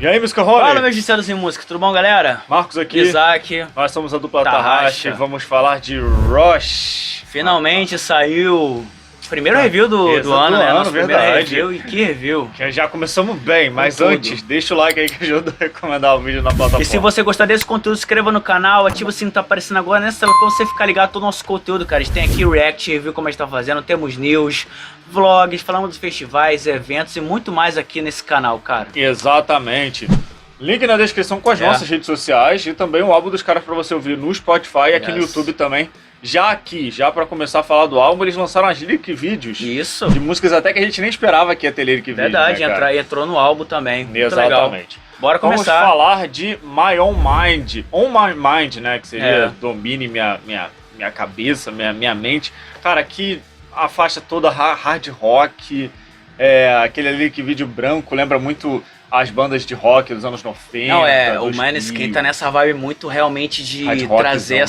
E aí, Música Roller? Fala, meus discípulos em música, tudo bom, galera? Marcos aqui. Isaac. Nós somos a dupla Tarraxa. Tarraxa e vamos falar de Rush. Finalmente saiu o primeiro review do ano, né? Nosso primeiro review, e que review. Que já começamos bem, mas tudo. antes, deixa o like aí que ajuda a recomendar o vídeo na plataforma. E se você gostar desse conteúdo, se inscreva no canal, ativa o sino que tá aparecendo agora nessa tela pra você ficar ligado todo o nosso conteúdo, cara. A gente tem aqui react, review como a gente tá fazendo, temos news, vlogs, falamos dos festivais, eventos e muito mais aqui nesse canal, cara. Exatamente. Link na descrição com as nossas redes sociais e também o álbum dos caras pra você ouvir no Spotify e aqui no YouTube também. Já pra começar a falar do álbum, eles lançaram as lyric vídeos. Isso. De músicas até que a gente nem esperava que ia ter lyric vídeo. Verdade, né, cara? entrou no álbum também. Muito Exatamente. legal. Bora começar. Vamos falar de My Own Mind. On My Mind, né? Que seria domine minha cabeça, minha mente. Cara, aqui a faixa toda hard rock, aquele lyric vídeo branco, lembra muito as bandas de rock dos anos 90. Não, o 2000. Maneskin tá nessa vibe muito realmente de trazer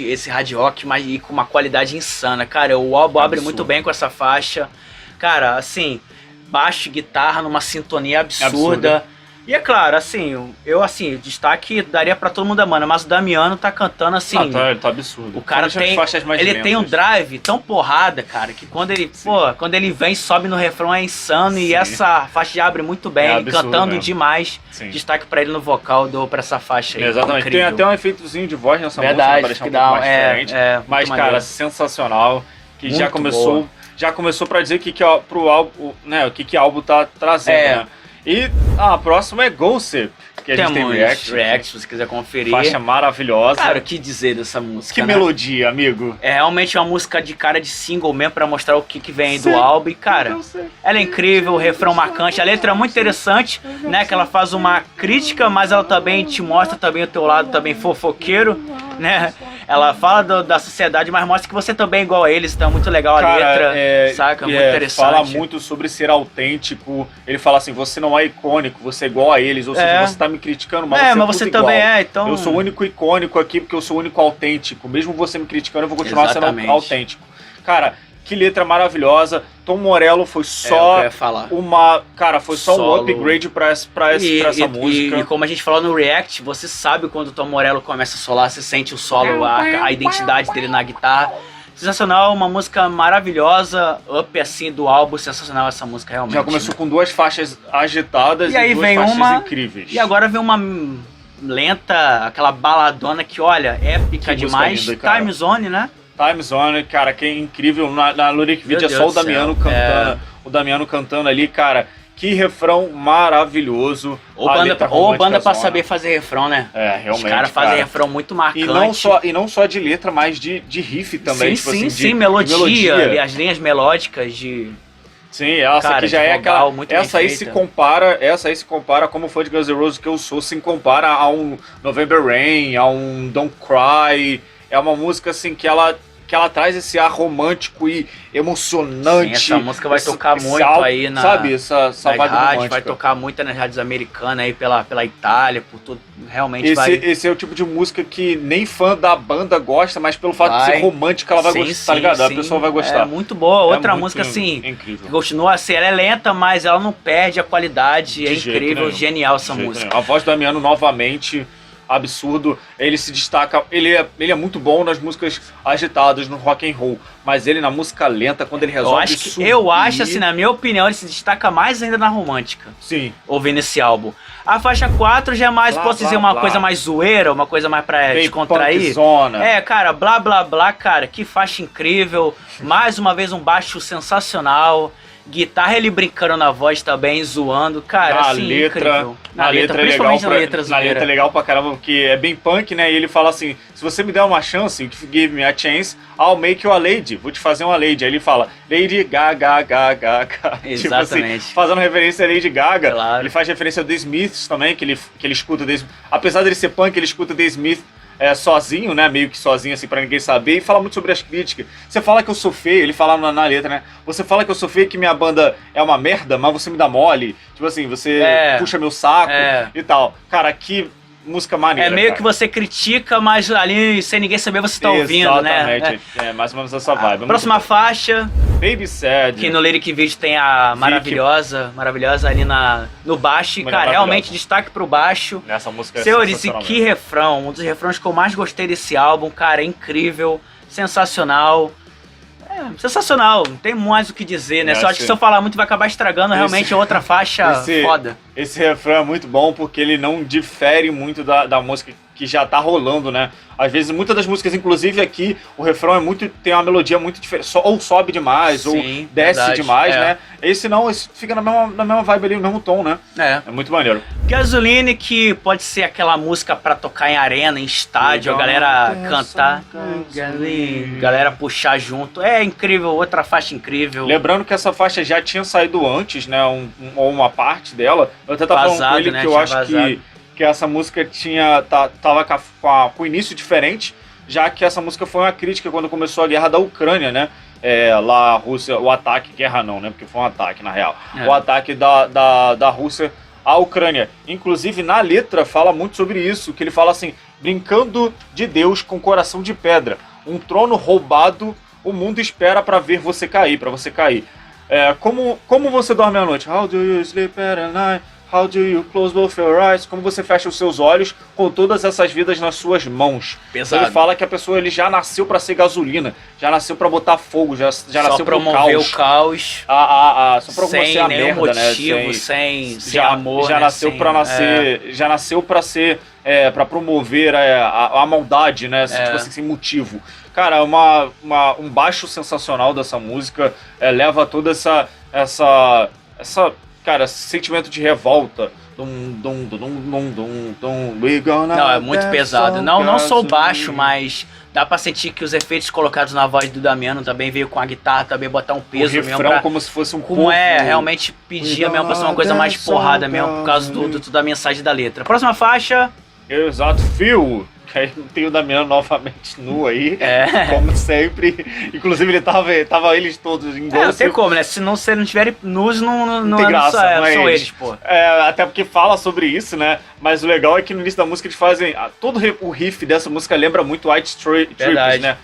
esse hard rock, mas e com uma qualidade insana. Cara, o álbum abre muito bem com essa faixa. Cara, assim, baixo e guitarra numa sintonia absurda. E é claro, assim, destaque daria pra todo mundo da banda, mas o Damiano tá cantando assim. Ele tá absurdo. O cara tem um drive tão porrada, cara, que quando ele vem, sobe no refrão, é insano. E essa faixa já abre muito bem, cantando mesmo. Demais. Sim. Destaque pra ele no vocal, pra essa faixa aí. Exatamente, incrível. tem até um efeitozinho de voz nessa música pra deixar um pouco mais diferente. Mas, cara, sensacional. Que muito já começou pra dizer o que o álbum tá trazendo, né? E a próxima é Gossip, que a gente tem react, se você quiser conferir. Faixa maravilhosa. Cara, o que dizer dessa música, que melodia, amigo. É realmente uma música de cara de single mesmo, pra mostrar o que vem aí do álbum. E, cara, ela é incrível, o refrão marcante, a letra é muito interessante, né? Que ela faz uma crítica, mas ela também te mostra também o teu lado também fofoqueiro, né? Ela fala da sociedade, mas mostra que você também é igual a eles, então é muito legal a letra, saca? Muito interessante. Fala muito sobre ser autêntico. Ele fala assim, você não é icônico, você é igual a eles, ou seja, você tá me criticando, mas você também é, então... Eu sou o único icônico aqui porque eu sou o único autêntico. Mesmo você me criticando, eu vou continuar sendo autêntico. Cara, que letra maravilhosa. Tom Morello foi só um upgrade pra essa música. E como a gente falou no React, você sabe quando o Tom Morello começa a solar, você sente o solo, a identidade dele na guitarra. Sensacional, uma música maravilhosa, up assim do álbum, sensacional essa música realmente. Já começou com duas faixas agitadas e aí duas vem faixas incríveis. E agora vem uma lenta, aquela baladona que olha, épica demais. Time Zone, né? Time Zone, cara, que é incrível. Na lyric video é só o Damiano cantando. O Damiano cantando ali, cara. Que refrão maravilhoso. Ou banda pra saber fazer refrão, né? Realmente. Os caras fazem refrão muito marcante. E não só de letra, mas de riff também. Sim, melodia. As linhas melódicas de... Sim, essa aqui já é aquela... Essa aí se compara, como fã de Guns N' Roses que eu sou, se compara a um November Rain, a um Don't Cry. É uma música assim que ela traz esse ar romântico e emocionante. Sim, essa música vai tocar muito aí na... Sabe, essa vibe romântica. Vai tocar muito nas rádios americanas aí pela Itália, por tudo. Realmente esse é o tipo de música que nem fã da banda gosta, mas pelo fato de ser romântica ela vai gostar, tá ligado? A pessoa vai gostar. É muito boa. Outra música assim, incrível. Que continua assim, ela é lenta, mas ela não perde a qualidade. É incrível, genial essa música. A voz do Damiano novamente... absurdo, ele se destaca, ele é muito bom nas músicas agitadas, no rock and roll, mas ele na música lenta, quando ele resolve subir... Eu acho, assim, na minha opinião, ele se destaca mais ainda na romântica. Sim. Ouvindo esse álbum. A faixa 4 já é mais, posso dizer, uma coisa mais zoeira, uma coisa mais pra descontrair. Punkzona. Cara, blá blá blá, cara, que faixa incrível, mais uma vez um baixo sensacional. Guitarra ele brincando na voz também, zoando, cara, incrível. Na letra principalmente na letra é legal pra caramba, porque é bem punk, né? E ele fala assim, se você me der uma chance, if you give me a chance, I'll make you a lady, vou te fazer uma lady. Aí ele fala, Lady Gaga, Gaga. Exatamente. Tipo assim, fazendo referência a Lady Gaga. Claro. Ele faz referência ao The Smiths também, que ele escuta, apesar dele ser punk, ele escuta The Smiths sozinho, né, meio que sozinho assim pra ninguém saber, e fala muito sobre as críticas. Você fala que eu sou feio, ele fala na letra, né, você fala que eu sou feio, que minha banda é uma merda, mas você me dá mole, tipo assim, você puxa meu saco e tal. Cara, que música maneira, meio que você critica, mas ali sem ninguém saber você tá ouvindo, né? Exatamente, mais ou menos essa vibe. Próxima faixa, Baby Sad. Que no lyric video tem a maravilhosa ali no baixo. E, cara, realmente destaque pro baixo. Nessa música Senhores, e que refrão. Um dos refrões que eu mais gostei desse álbum, cara, é incrível, sensacional. Sensacional, não tem mais o que dizer, né? Só acho que se eu falar muito vai acabar estragando realmente outra faixa foda. Esse refrão é muito bom porque ele não difere muito da música que já tá rolando, né? Às vezes, muitas das músicas, inclusive aqui, o refrão tem uma melodia muito diferente, ou sobe demais, sim, ou desce demais, né? Esse não, esse fica na mesma vibe ali, no mesmo tom, né? É muito maneiro. Gasoline, que pode ser aquela música pra tocar em arena, em estádio, a galera cantar, galera puxar junto. É incrível, outra faixa incrível. Lembrando que essa faixa já tinha saído antes, né? Ou uma parte dela. Eu até tava falando com ele, né, que eu acho que essa música tava com o início diferente, já que essa música foi uma crítica quando começou a guerra da Ucrânia, né? Lá a Rússia, o ataque, guerra não, né? Porque foi um ataque, na real. O ataque da Rússia à Ucrânia. Inclusive, na letra, fala muito sobre isso, que ele fala assim, brincando de Deus com coração de pedra, um trono roubado, o mundo espera pra ver você cair, como você dorme à noite? How do you sleep at night? How do you close both your eyes? Como você fecha os seus olhos com todas essas vidas nas suas mãos? Pesado. Ele fala que a pessoa já nasceu pra ser gasolina, já nasceu pra botar fogo, já nasceu pro promover o caos. Só pra sem ser nenhum merda, motivo, né? sem amor. Já nasceu pra nascer, já nasceu pra ser, pra promover a maldade, né? Tipo assim, sem motivo. Cara, um baixo sensacional dessa música, leva toda essa cara, esse sentimento de revolta. Não, é muito pesado. Não só o baixo, mas dá pra sentir que os efeitos colocados na voz do Damiano também veio com a guitarra, também botar um peso mesmo. Refrão como se fosse um pouco... realmente pedia mesmo pra ser uma coisa mais porrada mesmo, por causa da mensagem da letra. Próxima faixa. Exato, Phil. Aí tem o Damiano novamente nu aí, como sempre. Inclusive ele tava eles todos em não tem como, né? Se não tiverem nus, não tem graça, são eles, pô. Até porque fala sobre isso, né? Mas o legal é que no início da música eles fazem... Todo o riff dessa música lembra muito White Stripes, né?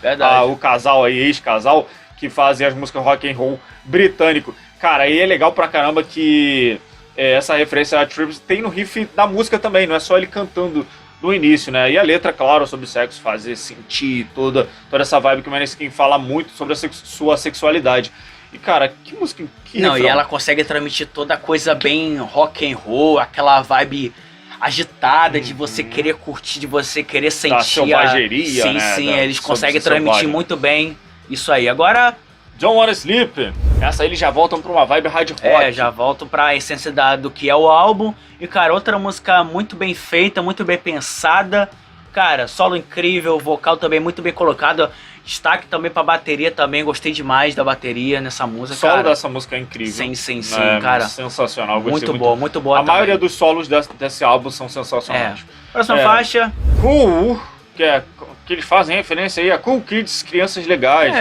O casal aí, ex-casal, que fazem as músicas rock and roll britânico. Cara, aí é legal pra caramba que essa referência a Tripes tem no riff da música também, não é só ele cantando no início, né? E a letra, claro, sobre sexo, fazer sentir toda essa vibe que o Maneskin fala muito sobre a sua sexualidade. E, cara, que música... e ela consegue transmitir toda a coisa bem rock and roll, aquela vibe agitada de você querer curtir, de você querer sentir da selvageria, sim, eles conseguem transmitir muito bem isso aí. Agora... Don't Wanna Sleep. Essa aí eles já voltam pra uma vibe hard rock. Já voltam pra essência do que é o álbum. E, cara, outra música muito bem feita, muito bem pensada. Cara, solo incrível, vocal também muito bem colocado. Destaque também pra bateria também, gostei demais da bateria nessa música. O solo dessa música é incrível. Sim, cara. Sensacional, gostei muito boa A maioria dos solos desse álbum são sensacionais. Próxima faixa. Cool, que eles fazem referência aí a Cool Kids, crianças legais.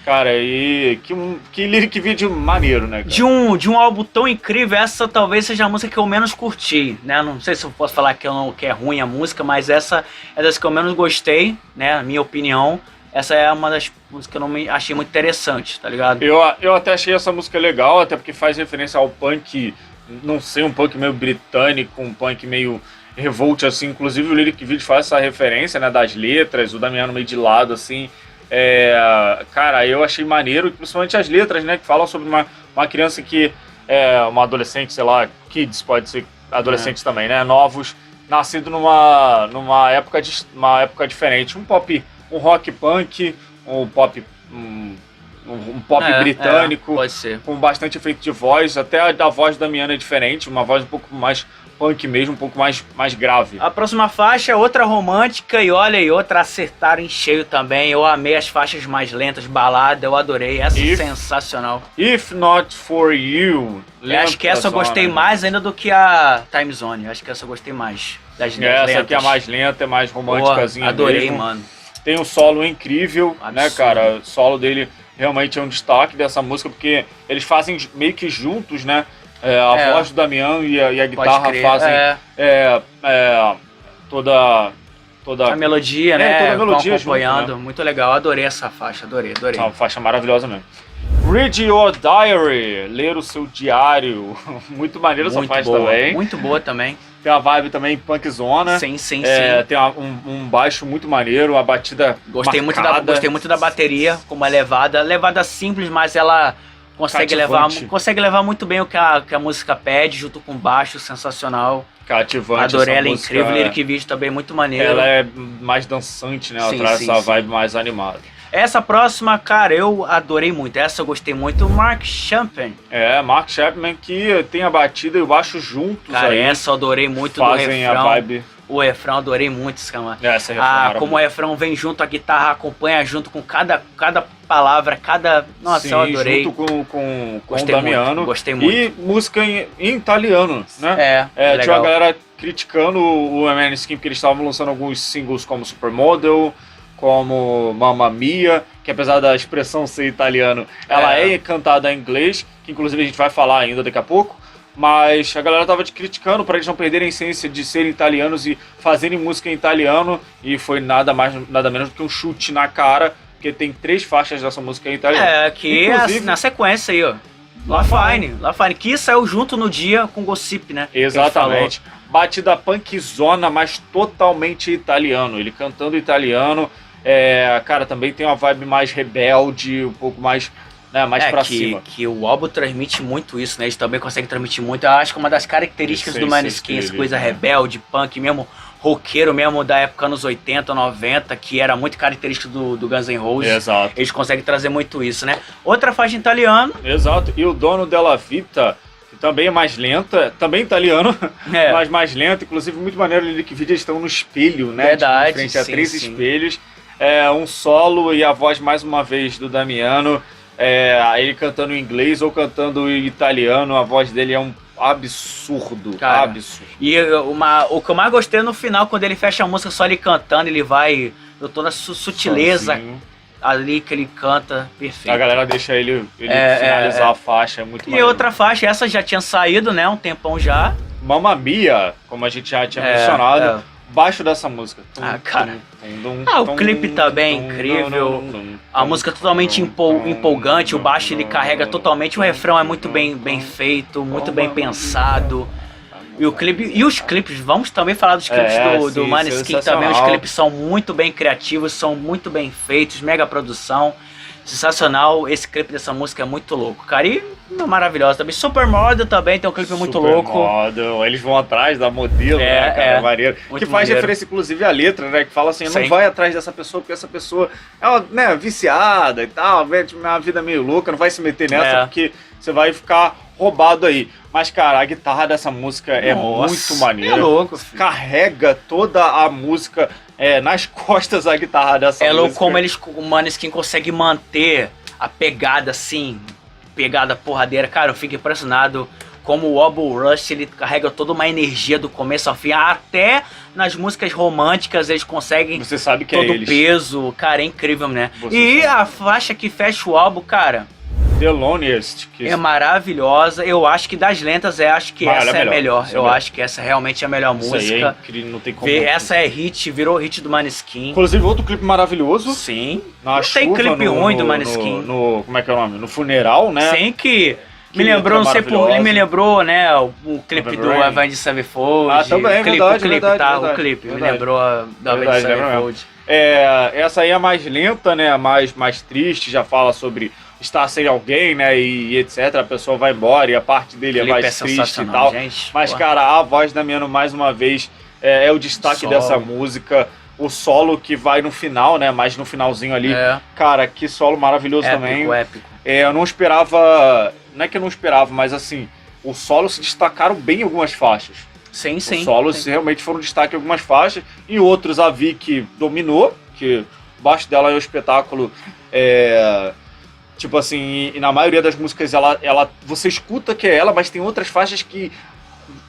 Cara, e que lyric video maneiro, né, cara? De um álbum tão incrível, essa talvez seja a música que eu menos curti, né? Não sei se eu posso falar que é ruim a música, mas essa é das que eu menos gostei, né? Na minha opinião. Essa é uma das músicas que eu não achei muito interessante, tá ligado? Eu até achei essa música legal, até porque faz referência ao punk, não sei, um punk meio britânico, um punk meio revolt, assim. Inclusive o lyric video faz essa referência, né, das letras, o Damiano meio de lado, assim. Cara, eu achei maneiro, principalmente as letras, né, que falam sobre uma criança que uma adolescente, sei lá, kids, pode ser adolescentes também, né, novos, nascido numa época diferente, um rock punk, um pop britânico, pode ser, com bastante efeito de voz, até a voz da Damiano é diferente, uma voz um pouco mais punk mesmo, um pouco mais grave. A próxima faixa é outra romântica e olha aí, outra acertaram em cheio também. Eu amei as faixas mais lentas, balada, eu adorei, essa é sensacional. If Not For You. Acho que essa eu gostei mais ainda do que a Time Zone, acho que essa eu gostei mais das lentas. Essa aqui é mais lenta, é mais românticazinha. Adorei mesmo. Mano. Tem um solo incrível, né, cara? O solo dele realmente é um destaque dessa música, porque eles fazem meio que juntos, né? A voz do Damiano e a guitarra fazem toda a melodia, né? Toda a melodia acompanhando, junto, né? Muito legal, adorei essa faixa, adorei. É uma faixa maravilhosa mesmo. Read Your Diary, ler o seu diário. Muito maneiro essa faixa também. Muito boa também. Tem uma vibe também punkzona. Sim. Tem um baixo muito maneiro, uma batida gostei muito da bateria, como é levada. Levada simples, mas ela consegue levar muito bem o que a música pede, junto com o baixo, sensacional. Cativante. Adorei, ela é incrível, o lyric vídeo também muito maneiro. Ela é mais dançante, né? Ela traz essa vibe mais animada. Essa próxima, cara, eu adorei muito. Essa eu gostei muito. Mark Chapman. Mark Chapman que tem a batida e o baixo juntos. Cara, aí. Essa eu adorei muito fazem do refrão. A vibe. O refrão, adorei muito esse cara. Essa refrão como o refrão vem junto, a guitarra acompanha junto com cada palavra, cada... Nossa, eu adorei. Junto com o Damiano. Gostei muito. E música em italiano, né? Legal. Tinha uma galera criticando o Maneskin porque eles estavam lançando alguns singles como Supermodel, como Mamma Mia, que apesar da expressão ser italiano, ela é cantada em inglês, que inclusive a gente vai falar ainda daqui a pouco, mas a galera tava criticando para eles não perderem a essência de serem italianos e fazerem música em italiano, e foi nada menos do que um chute na cara, porque tem 3 faixas dessa música em italiano. Que na sequência aí, ó. La Fine, que saiu junto no dia com Gossip, né? Exatamente. Batida punkzona, mas totalmente italiano. Ele cantando italiano. Cara, também tem uma vibe mais rebelde, um pouco mais, né, mais pra cima. Que o álbum transmite muito isso, né? Eles também conseguem transmitir muito. Eu acho que uma das características do Maneskin, essa coisa rebelde, punk mesmo, roqueiro mesmo da época anos 80, 90, que era muito característico do Guns N' Roses. Exato. Eles conseguem trazer muito isso, né? Outra faixa em italiano. Exato. E o Dono della Vita, que também é mais lenta, também italiano, mas mais lenta. Inclusive, muito maneiro ali que vídeo, eles estão no espelho, né? Verdade, em frente a 3 espelhos. Um solo e a voz mais uma vez do Damiano, ele cantando em inglês ou cantando em italiano, a voz dele é um absurdo, cara, absurdo. E o que eu mais gostei é no final, quando ele fecha a música só ele cantando, ele vai, toda a sutileza ali que ele canta, perfeito. A galera deixa ele finalizar a faixa, é muito maneiro. E outra faixa, essa já tinha saído, né, um tempão já. Mamma Mia, como a gente já tinha mencionado. Baixo dessa música. Cara. O clipe também é incrível. A música é totalmente empolgante. O baixo ele carrega totalmente. O refrão é muito bem feito, muito bem pensado. E o clipe, e os clipes, vamos também falar dos clipes do Maneskin também. Os clipes são muito bem criativos, são muito bem feitos, mega produção. Sensacional, esse clipe dessa música é muito louco, cara, e maravilhosa também. Supermodel também tem um clipe muito louco. Supermodel, eles vão atrás da modelo, né, cara, maneiro. Que faz referência, inclusive, à letra, né, que fala assim, não vai atrás dessa pessoa, porque essa pessoa é, né, viciada e tal, uma vida meio louca, não vai se meter nessa, porque você vai ficar roubado aí. Mas, cara, a guitarra dessa música é muito maneira. É louco, filho. Carrega toda a música nas costas a guitarra dessa música. É louco como o Maneskin consegue manter a pegada assim, pegada porradeira. Cara, eu fico impressionado como o Obo Rush, ele carrega toda uma energia do começo ao fim. Até nas músicas românticas eles conseguem Você sabe que todo o peso. Cara, é incrível, né? Você sabe. A faixa que fecha o álbum, cara... The Loneliest. É maravilhosa. Eu acho que das lentas, acho que essa é a melhor. Eu acho que essa realmente é a melhor música. Isso aí é incrível, não tem como. Essa é hit, virou hit do Maneskin. Inclusive, outro clipe maravilhoso. Sim. Não tem clipe ruim do Maneskin. Como é que é o nome? No funeral, né? Sim, que me lembrou, não sei por... Ele me lembrou, né, o clipe do Avenged Sevenfold. Também, verdade. O clipe. Me lembrou do Avenged Sevenfold. Essa aí é a mais lenta, né, a mais triste, já fala sobre estar sem alguém, né, e etc. A pessoa vai embora e a parte dele é mais triste e tal. Gente, mas, cara, a voz da Damiano, mais uma vez, é o destaque dessa música. O solo que vai no final, né, mais no finalzinho ali. Cara, que solo maravilhoso também. Épico. Eu não esperava, não é que eu não esperava, mas assim, os solos se destacaram bem em algumas faixas. Sim. Os solos realmente foram destaque em algumas faixas. E outros a Vicky dominou, que baixo dela é um espetáculo. Tipo assim, e na maioria das músicas você escuta que é ela, mas tem outras faixas que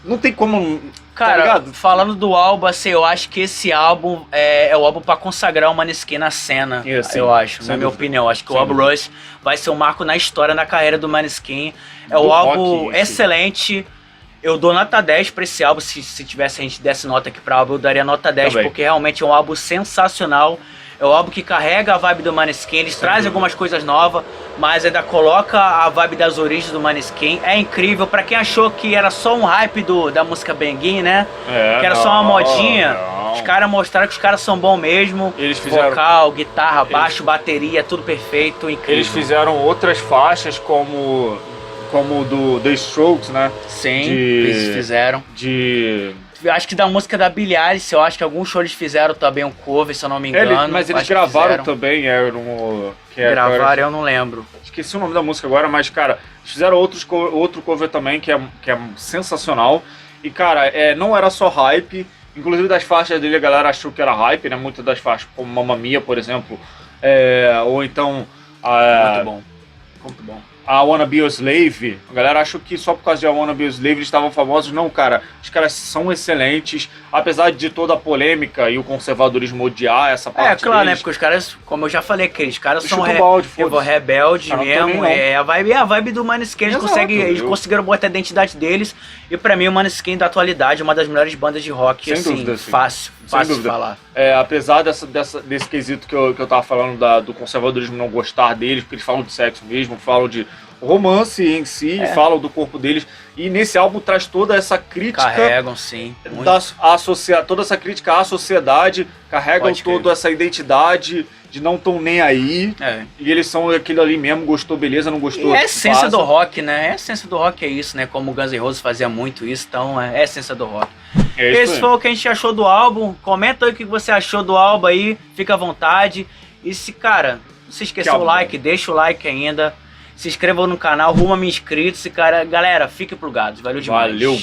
não tem como. Cara, falando do álbum, assim, eu acho que esse álbum é o álbum pra consagrar o Maneskin na cena, eu acho, na minha opinião. Acho que o álbum Rush vai ser um marco na história, na carreira do Maneskin. É um álbum excelente. Eu dou nota 10 pra esse álbum. Se a gente desse nota aqui pra álbum, eu daria nota 10, porque realmente é um álbum sensacional. É um álbum que carrega a vibe do Maneskin, eles trazem algumas coisas novas, mas ainda coloca a vibe das origens do Maneskin. É incrível, pra quem achou que era só um hype da música Benguin, né? Que era só uma modinha. Os caras mostraram que os caras são bons mesmo. Eles fizeram... Vocal, guitarra, baixo, bateria, tudo perfeito, incrível. Eles fizeram outras faixas como do The Strokes, né? Sim, eles fizeram. Acho que da música da Billie Eilish, eu acho que alguns shows eles fizeram também um cover, se eu não me engano. Mas eles gravaram também, gravaram, eu não lembro. Esqueci o nome da música agora, mas, cara, eles fizeram outro cover também, que é sensacional. E, cara, não era só hype, inclusive das faixas dele a galera achou que era hype, né? Muitas das faixas, como Mamma Mia, por exemplo, ou então... Muito bom, muito bom. A Wanna Be Your Slave, a galera achou que só por causa de A Wanna Be Your Slave eles estavam famosos. Não, cara, os caras são excelentes, apesar de toda a polêmica e o conservadorismo odiar essa parte claro, deles. né, porque os caras, como eu já falei, aqueles caras são rebeldes mesmo, é a vibe do Maneskin, eles conseguiram botar a identidade deles, e pra mim o Maneskin da atualidade é uma das melhores bandas de rock, sem assim, dúvida, sim. Fácil de falar. Apesar desse quesito que eu tava falando do conservadorismo não gostar deles, porque eles falam de sexo mesmo, falam de romance em si, falam do corpo deles, e nesse álbum traz toda essa crítica. Carregam, sim. Toda essa crítica à sociedade, carregam toda essa identidade de não tão nem aí, e eles são aquilo ali mesmo, gostou, beleza, não gostou. E é a essência do rock, né? A essência do rock é isso, né? Como o Guns N' Roses fazia muito isso, então é a essência do rock. Esse foi o que a gente achou do álbum. Comenta aí o que você achou do álbum aí, fica à vontade. E cara, se esqueceu o like, deixa o like ainda. Se inscrevam no canal, rumo a 1000 inscritos. E, cara, galera, fiquem plugados. Valeu demais. Valeu.